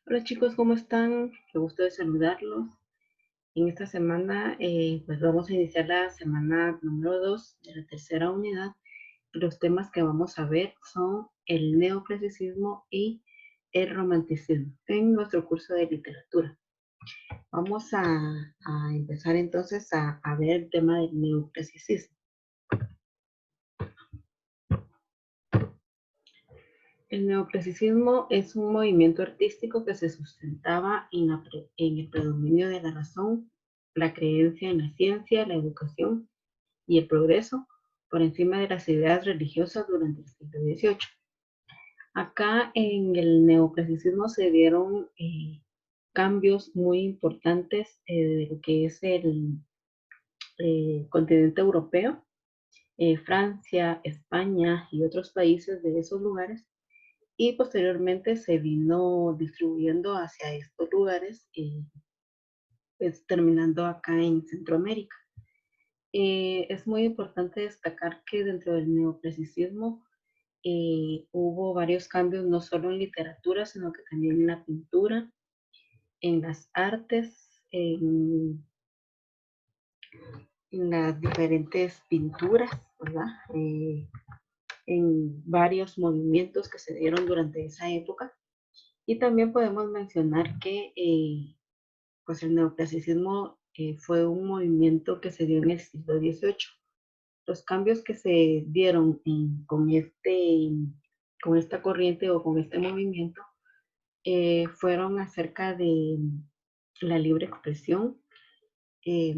Hola chicos, ¿cómo están? Qué gusto de saludarlos. En esta semana, pues vamos a iniciar la semana número 2 de la tercera unidad. Los temas que vamos a ver son el neoclasicismo y el romanticismo en nuestro curso de literatura. Vamos a empezar entonces a ver el tema del neoclasicismo. El neoclasicismo es un movimiento artístico que se sustentaba en el predominio de la razón, la creencia en la ciencia, la educación y el progreso por encima de las ideas religiosas durante el siglo XVIII. Acá en el neoclasicismo se dieron cambios muy importantes de lo que es el continente europeo, Francia, España y otros países de esos lugares, y posteriormente se vino distribuyendo hacia estos lugares, pues, terminando acá en Centroamérica. Es muy importante destacar que dentro del neoclasicismo hubo varios cambios, no solo en literatura, sino que también en la pintura, en las artes, en las diferentes pinturas, ¿verdad? En varios movimientos que se dieron durante esa época. Y también podemos mencionar que pues el neoclasicismo fue un movimiento que se dio en el siglo XVIII. Los cambios que se dieron con esta corriente o con este movimiento fueron acerca de la libre expresión. Eh,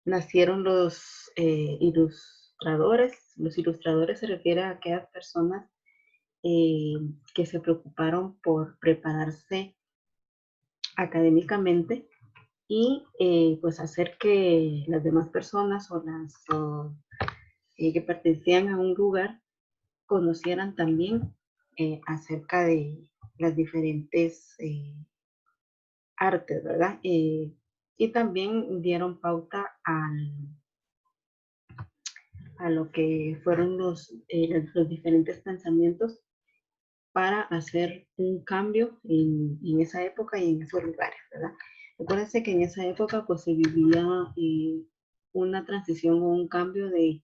Nacieron los ilustradores. Los ilustradores se refieren a aquellas personas eh, que se preocuparon por prepararse académicamente y pues hacer que las demás personas que pertenecían a un lugar conocieran también acerca de las diferentes artes, ¿verdad? Y también dieron pauta a lo que fueron los diferentes pensamientos para hacer un cambio en esa época y en esos lugares, ¿verdad? Recuérdense que en esa época pues se vivía una transición o un cambio de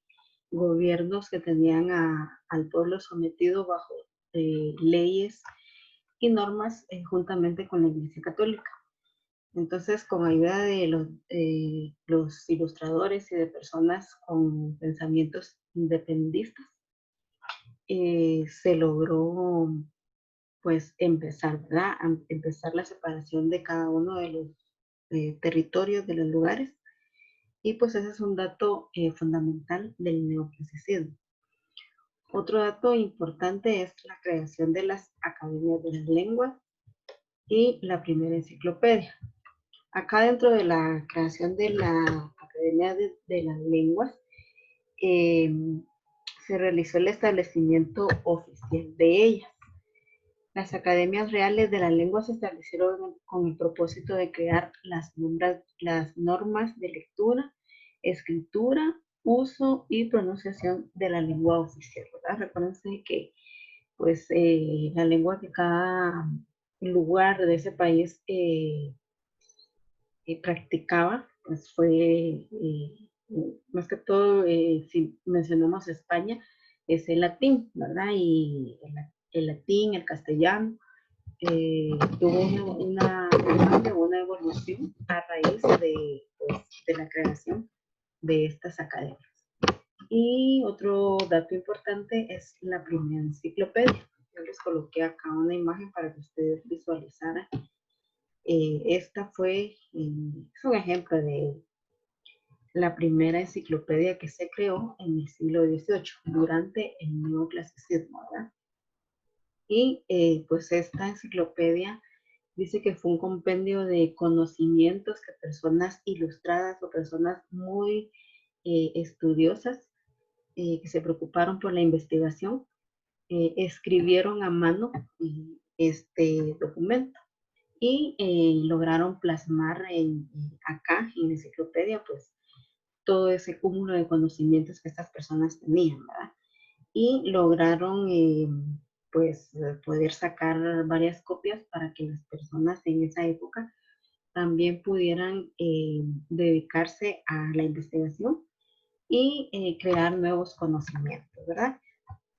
gobiernos que tenían al pueblo sometido bajo leyes y normas juntamente con la Iglesia Católica. Entonces, con ayuda de los ilustradores y de personas con pensamientos independentistas, se logró pues empezar, ¿verdad? A empezar la separación de cada uno de los territorios, de los lugares. Y pues ese es un dato fundamental del neoclasicismo. Otro dato importante es la creación de las academias de las lenguas y la primera enciclopedia. Acá dentro de la creación de la Academia de las Lenguas, eh, se realizó el establecimiento oficial de ellas. Las academias reales de la lengua se establecieron con el propósito de crear las normas de lectura, escritura, uso y pronunciación de la lengua oficial, ¿verdad? Recuerden que pues la lengua de cada lugar de ese país practicaba, pues fue más que todo, si mencionamos España, es el latín, ¿verdad? Y el latín, el castellano, tuvo una evolución a raíz pues, de la creación de estas academias. Y otro dato importante es la primera enciclopedia. Yo les coloqué acá una imagen para que ustedes visualizaran. Esta es un ejemplo de la primera enciclopedia que se creó en el siglo XVIII, durante el neoclasicismo, ¿verdad? Y pues esta enciclopedia dice que fue un compendio de conocimientos que personas ilustradas o personas muy estudiosas que se preocuparon por la investigación escribieron a mano este documento y lograron plasmar acá en la enciclopedia pues todo ese cúmulo de conocimientos que estas personas tenían, ¿verdad? Y lograron pues poder sacar varias copias para que las personas en esa época también pudieran dedicarse a la investigación y crear nuevos conocimientos, ¿verdad?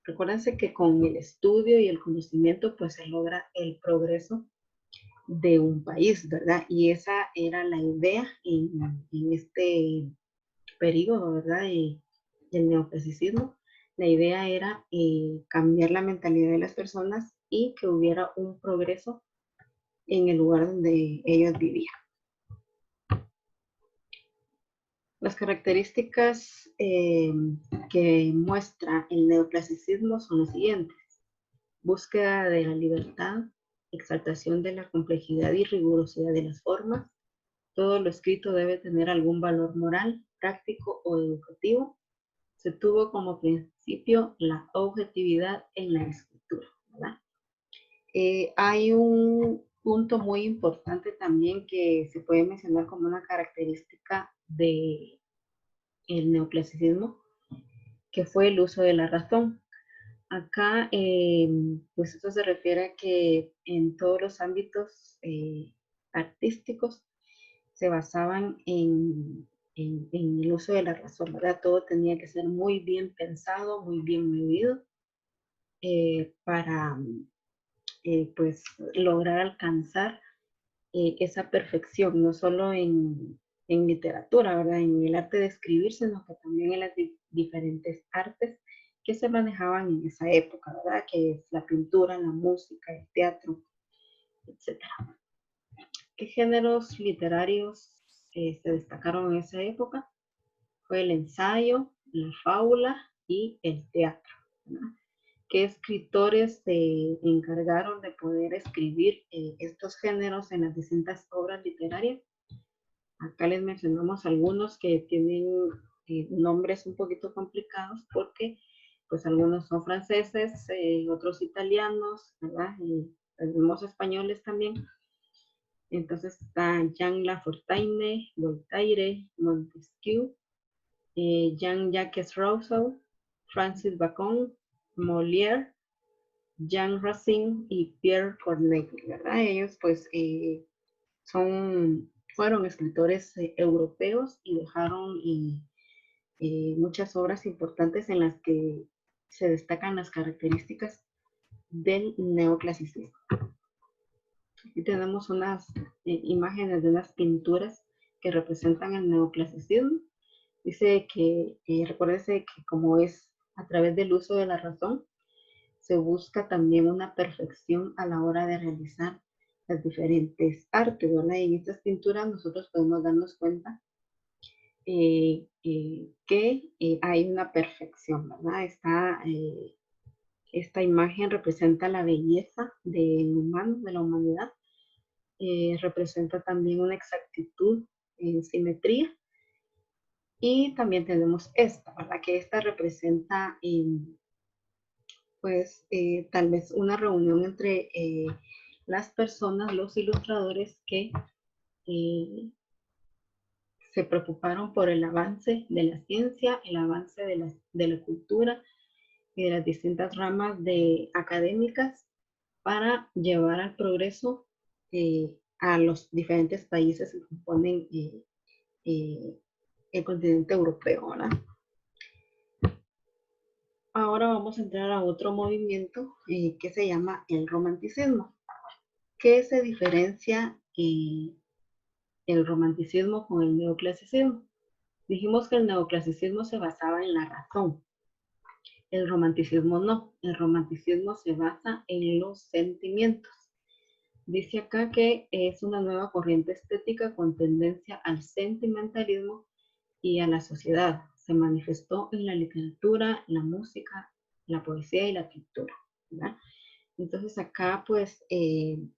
Recuérdense que con el estudio y el conocimiento pues se logra el progreso de un país, ¿verdad? Y esa era la idea en este periodo, ¿verdad? Del neoclasicismo. La idea era cambiar la mentalidad de las personas y que hubiera un progreso en el lugar donde ellos vivían. Las características que muestra el neoclasicismo son las siguientes: búsqueda de la libertad, exaltación de la complejidad y rigurosidad de las formas. Todo lo escrito debe tener algún valor moral, práctico o educativo. Se tuvo como principio la objetividad en la escritura, ¿verdad? Hay un punto muy importante también que se puede mencionar como una característica del neoclasicismo, que fue el uso de la razón. Acá, pues eso se refiere a que en todos los ámbitos artísticos se basaban en el uso de la razón, ¿verdad? Todo tenía que ser muy bien pensado, muy bien medido para, pues, lograr alcanzar esa perfección, no solo en literatura, ¿verdad? En el arte de escribir, sino que también en las diferentes artes que se manejaban en esa época, ¿verdad? Que es la pintura, la música, el teatro, etcétera. ¿Qué géneros literarios se destacaron en esa época? Fue el ensayo, la fábula y el teatro, ¿verdad? ¿Qué escritores se encargaron de poder escribir estos géneros en las distintas obras literarias? Acá les mencionamos algunos que tienen nombres un poquito complicados porque pues algunos son franceses, otros italianos, ¿verdad? Y algunos españoles también. Entonces está Jean Lafontaine, Voltaire, Montesquieu, Jean-Jacques Rousseau, Francis Bacon, Molière, Jean Racine y Pierre Corneille, ¿verdad? Ellos pues fueron escritores europeos y dejaron muchas obras importantes en las que se destacan las características del neoclasicismo. Aquí tenemos unas imágenes de unas pinturas que representan el neoclasicismo. Dice que, recuérdese que como es a través del uso de la razón, se busca también una perfección a la hora de realizar las diferentes artes, ¿verdad? Y en estas pinturas nosotros podemos darnos cuenta que hay una perfección, ¿verdad? Esta imagen representa la belleza del humano, de la humanidad, representa también una exactitud en simetría, y también tenemos esta, ¿verdad? Que esta representa pues tal vez una reunión entre las personas, los ilustradores que se preocuparon por el avance de la ciencia, el avance de la cultura y de las distintas ramas académicas para llevar al progreso a los diferentes países que componen el continente europeo, ¿verdad? Ahora vamos a entrar a otro movimiento que se llama el romanticismo. ¿Qué se diferencia el romanticismo con el neoclasicismo? Dijimos que el neoclasicismo se basaba en la razón. El romanticismo no. El romanticismo se basa en los sentimientos. Dice acá que es una nueva corriente estética con tendencia al sentimentalismo y a la sociedad. Se manifestó en la literatura, la música, la poesía y la pintura, ¿verdad? Entonces acá pues en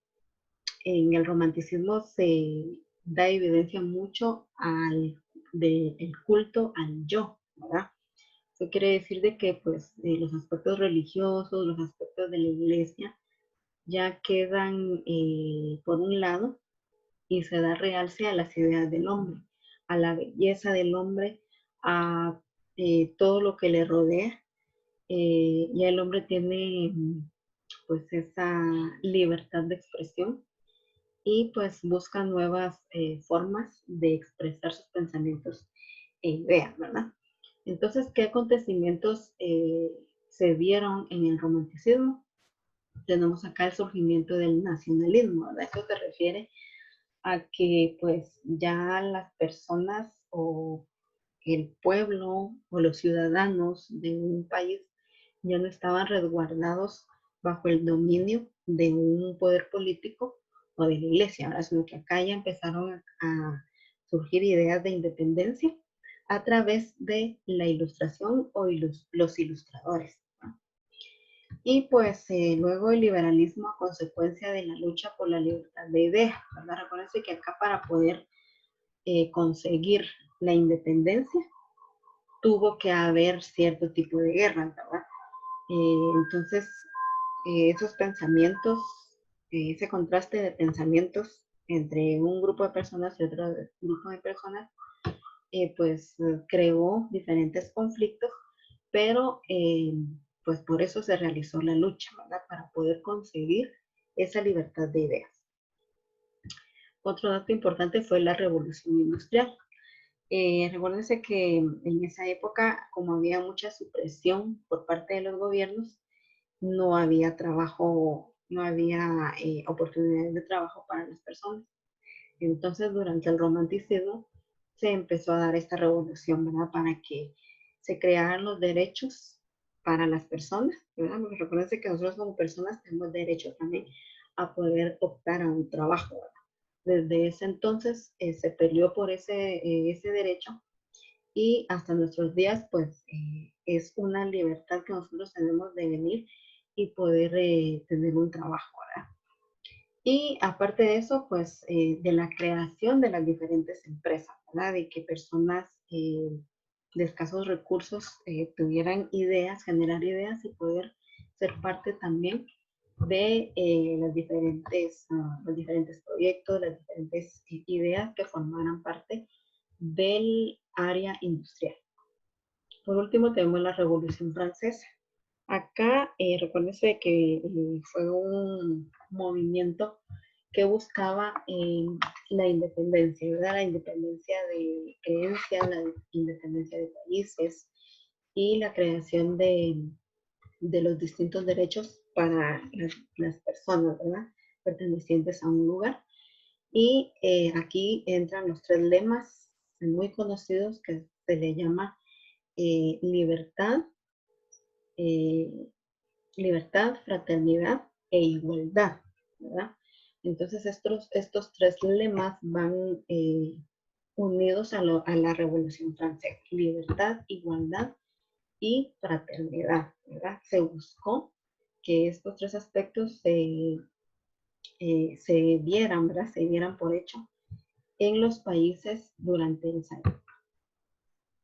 el romanticismo se da evidencia mucho del culto al yo, ¿verdad? Eso quiere decir de que pues los aspectos religiosos, los aspectos de la iglesia ya quedan por un lado y se da realce a las ideas del hombre, a la belleza del hombre, a todo lo que le rodea. Ya el hombre tiene pues esa libertad de expresión y pues buscan nuevas formas de expresar sus pensamientos e ideas, ¿verdad? Entonces, ¿qué acontecimientos se dieron en el romanticismo? Tenemos acá el surgimiento del nacionalismo, ¿verdad? Esto se refiere a que pues ya las personas o el pueblo o los ciudadanos de un país ya no estaban resguardados bajo el dominio de un poder político o de la iglesia, ¿verdad? Sino que acá ya empezaron a surgir ideas de independencia a través de la ilustración o los ilustradores. Y pues luego el liberalismo a consecuencia de la lucha por la libertad de ideas, ¿verdad? Recuérdense que acá para poder conseguir la independencia tuvo que haber cierto tipo de guerra, ¿verdad? Entonces, esos pensamientos, ese contraste de pensamientos entre un grupo de personas y otro grupo de personas, pues creó diferentes conflictos, pero pues por eso se realizó la lucha, ¿verdad? Para poder conseguir esa libertad de ideas. Otro dato importante fue la revolución industrial. Recuérdense que en esa época, como había mucha supresión por parte de los gobiernos, no había trabajo, no había oportunidades de trabajo para las personas. Entonces, durante el romanticismo, se empezó a dar esta revolución, ¿verdad? Para que se crearan los derechos para las personas, ¿verdad? Porque recuérdense que nosotros como personas tenemos derecho también a poder optar a un trabajo, ¿verdad? Desde ese entonces se peleó por ese derecho y hasta nuestros días, pues es una libertad que nosotros tenemos de venir y poder tener un trabajo, ¿verdad? Y aparte de eso, pues de la creación de las diferentes empresas, ¿verdad? De que personas de escasos recursos tuvieran ideas, generar ideas y poder ser parte también de los diferentes proyectos, las diferentes ideas que formaran parte del área industrial. Por último, tenemos la Revolución Francesa. Acá, recuérdense que fue un movimiento que buscaba la independencia, ¿verdad? La independencia de creencias, la independencia de países y la creación de los distintos derechos para las personas, ¿verdad? Pertenecientes a un lugar. Y aquí entran los tres lemas muy conocidos que se le llama libertad, eh, libertad, fraternidad e igualdad, ¿verdad? Entonces estos tres lemas van unidos a la Revolución Francesa. Libertad, igualdad y fraternidad, ¿verdad? Se buscó que estos tres aspectos se vieran, ¿verdad? Se dieran por hecho en los países durante esa época.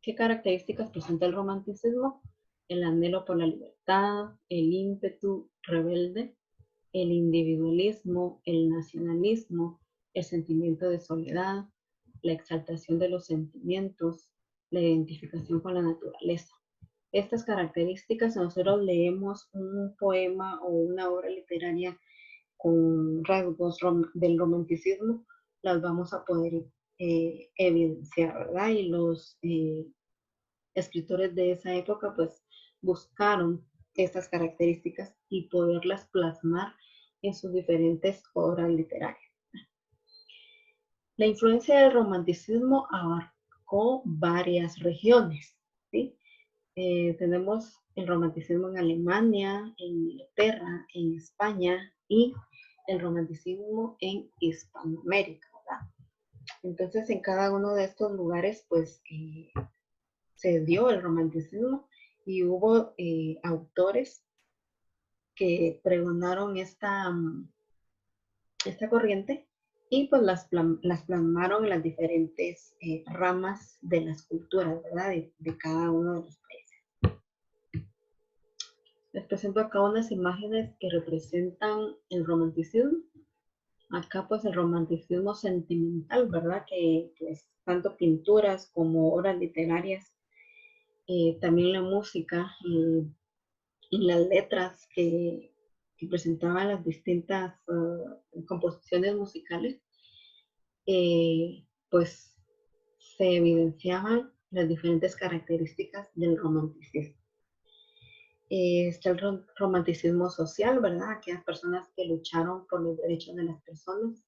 ¿Qué características presenta el romanticismo? El anhelo por la libertad, el ímpetu rebelde, el individualismo, el nacionalismo, el sentimiento de soledad, la exaltación de los sentimientos, la identificación con la naturaleza. Estas características, si nosotros leemos un poema o una obra literaria con rasgos del romanticismo, las vamos a poder evidenciar, ¿verdad? Y los escritores de esa época pues buscaron estas características y poderlas plasmar en sus diferentes obras literarias. La influencia del romanticismo abarcó varias regiones, ¿sí? Tenemos el romanticismo en Alemania, en Inglaterra, en España y el romanticismo en Hispanoamérica, ¿verdad? Entonces, en cada uno de estos lugares, pues, se dio el romanticismo y hubo autores que pregonaron esta corriente y pues las plasmaron en las diferentes ramas de las culturas, ¿verdad? De cada uno de los países. Les presento acá unas imágenes que representan el romanticismo. Acá pues el romanticismo sentimental, ¿verdad? Que pues tanto pinturas como obras literarias, también la música y las letras que que presentaba las distintas composiciones musicales, pues se evidenciaban las diferentes características del romanticismo. Está el romanticismo social, ¿verdad? Aquellas personas que lucharon por los derechos de las personas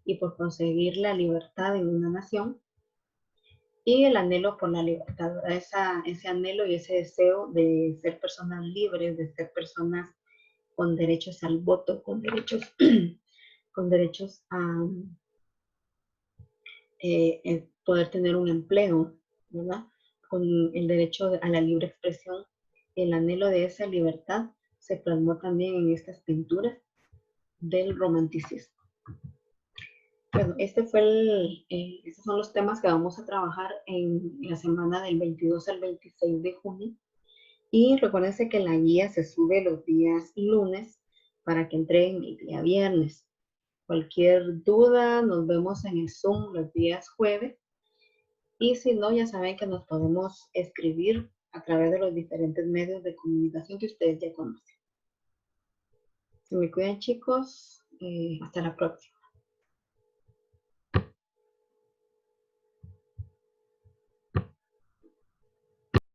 y por conseguir la libertad en una nación. Y el anhelo por la libertad, ese anhelo y ese deseo de ser personas libres, de ser personas con derechos al voto, con derechos, con derechos a poder tener un empleo, ¿verdad? Con el derecho a la libre expresión, el anhelo de esa libertad se plasmó también en estas pinturas del romanticismo. Bueno, estos son los temas que vamos a trabajar en la semana del 22 al 26 de junio. Y recuérdense que la guía se sube los días lunes para que entreguen el día viernes. Cualquier duda, nos vemos en el Zoom los días jueves. Y si no, ya saben que nos podemos escribir a través de los diferentes medios de comunicación que ustedes ya conocen. Se me cuidan, chicos. Hasta la próxima.